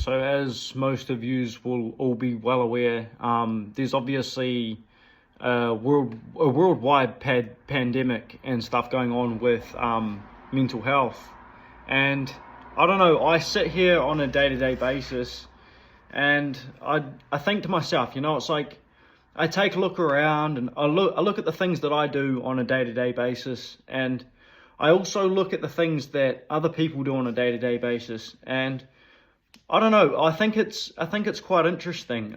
So as most of yous will all be well aware, there's obviously a worldwide pandemic and stuff going on with mental health. And I don't know, I sit here on a day-to-day basis and I think to myself, it's like I take a look around and I look at the things that I do on a day-to-day basis, and I also look at the things that other people do on a day-to-day basis, and I don't know. I think it's quite interesting.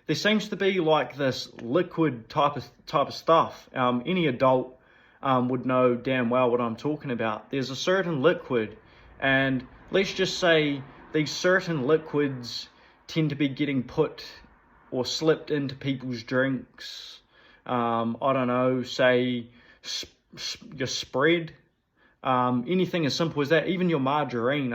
There seems to be like this liquid type of stuff. Any adult would know damn well what I'm talking about. There's a certain liquid, and let's just say these certain liquids tend to be getting put or slipped into people's drinks. I don't know, say your spread, anything as simple as that. Even your margarine.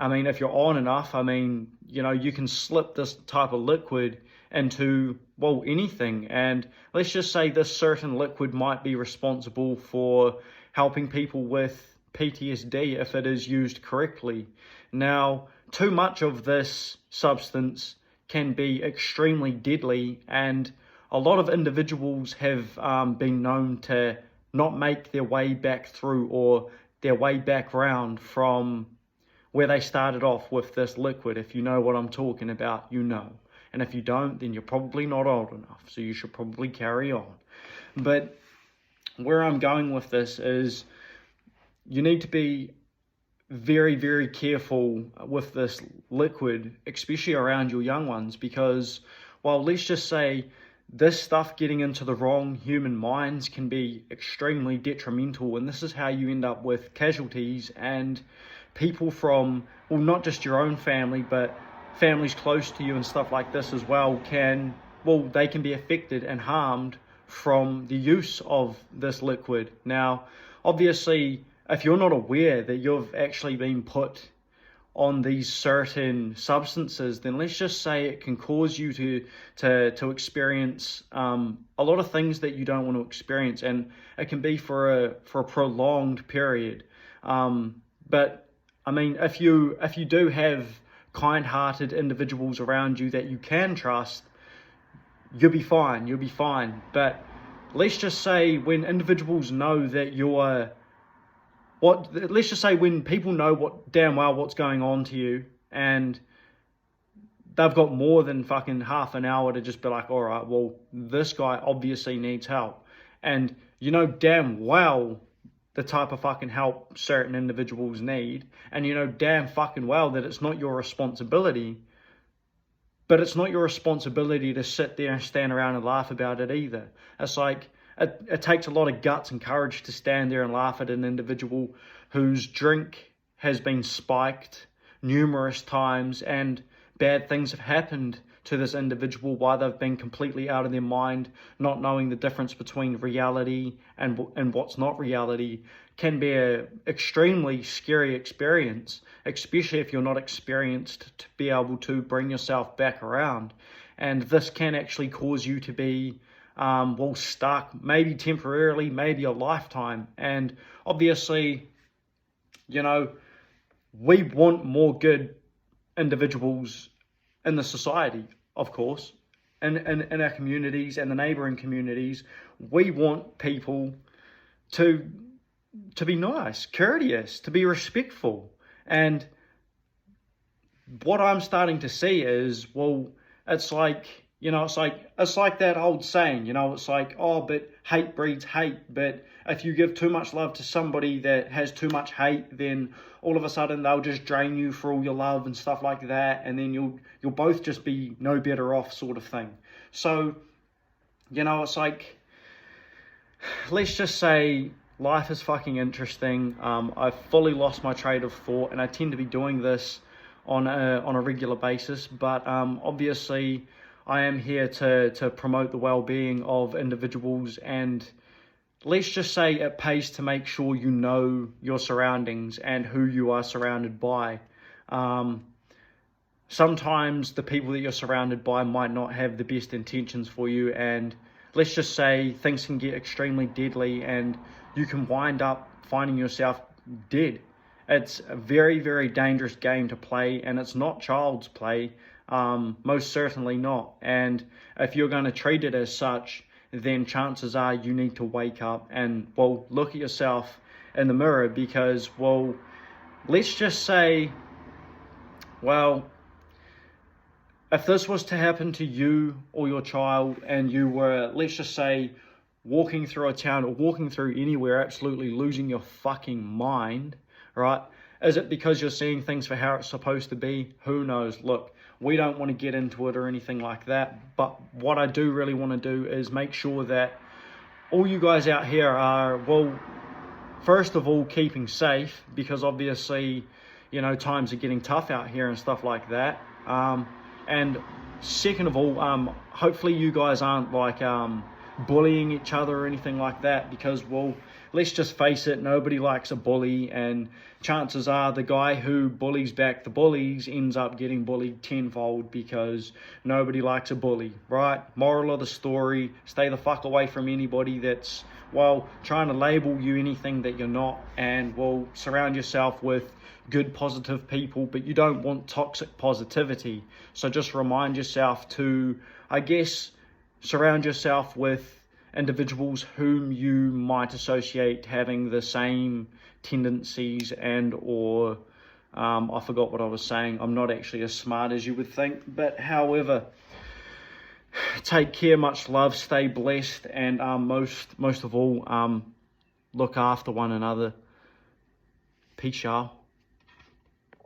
If you're on enough, you can slip this type of liquid into, well, anything. And let's just say this certain liquid might be responsible for helping people with PTSD if it is used correctly. Now, too much of this substance can be extremely deadly, and a lot of individuals have been known to not make their way back through or their way back round from where they started off with this liquid. If you know what I'm talking about, you know. And if you don't, then you're probably not old enough, so you should probably carry on. But where I'm going with this is you need to be very, very careful with this liquid, especially around your young ones, because, well, let's just say this stuff getting into the wrong human minds can be extremely detrimental, and this is how you end up with casualties and people from, well, not just your own family, but families close to you and stuff like this as well they can be affected and harmed from the use of this liquid. Now, obviously, if you're not aware that you've actually been put on these certain substances, then let's just say it can cause you to experience a lot of things that you don't want to experience, and it can be for a prolonged period. But if you do have kind-hearted individuals around you that you can trust, you'll be fine. But let's just say when individuals know that let's just say when people know damn well what's going on to you, and they've got more than fucking half an hour to just be like, all right, well, this guy obviously needs help. And you know damn well the type of fucking help certain individuals need, and you know damn fucking well that it's not your responsibility, but it's not your responsibility to sit there and stand around and laugh about it either. It's like, it takes a lot of guts and courage to stand there and laugh at an individual whose drink has been spiked numerous times and bad things have happened to this individual while they've been completely out of their mind, not knowing the difference between reality and what's not reality. Can be an extremely scary experience, especially if you're not experienced to be able to bring yourself back around. And this can actually cause you to be stuck, maybe temporarily, maybe a lifetime. And obviously, we want more good individuals in the society, of course, in our communities and the neighboring communities. We want people to be nice, courteous, to be respectful. And what I'm starting to see is, well, it's like that old saying, it's like, oh, but hate breeds hate. But if you give too much love to somebody that has too much hate, then all of a sudden they'll just drain you for all your love and stuff like that. And then you'll both just be no better off, sort of thing. So, it's like, let's just say life is fucking interesting. I've fully lost my train of thought, and I tend to be doing this on a regular basis. But obviously, I am here to promote the well-being of individuals, and let's just say it pays to make sure you know your surroundings and who you are surrounded by. Sometimes the people that you're surrounded by might not have the best intentions for you, and let's just say things can get extremely deadly and you can wind up finding yourself dead. It's a very, very dangerous game to play, and it's not child's play, most certainly not. And if you're going to treat it as such, then chances are you need to wake up and, well, look at yourself in the mirror, because, well, let's just say, well, if this was to happen to you or your child, and you were, let's just say, walking through a town or walking through anywhere, absolutely losing your fucking mind, right? Is it because you're seeing things for how it's supposed to be? Who knows? Look, we don't want to get into it or anything like that, but what I do really want to do is make sure that all you guys out here are, well, first of all, keeping safe, because obviously, you know, times are getting tough out here and stuff like that. And second of all, hopefully you guys aren't like bullying each other or anything like that, because, well, let's just face it, nobody likes a bully, and chances are the guy who bullies back the bullies ends up getting bullied tenfold, because nobody likes a bully, right? Moral of the story, stay the fuck away from anybody that's, well, trying to label you anything that you're not, and, well, surround yourself with good, positive people, but you don't want toxic positivity. So just remind yourself to, I guess, surround yourself with individuals whom you might associate having the same tendencies and or I forgot what I was saying. I'm not actually as smart as you would think, but however, take care, much love, stay blessed, and most of all, look after one another. Peace, y'all.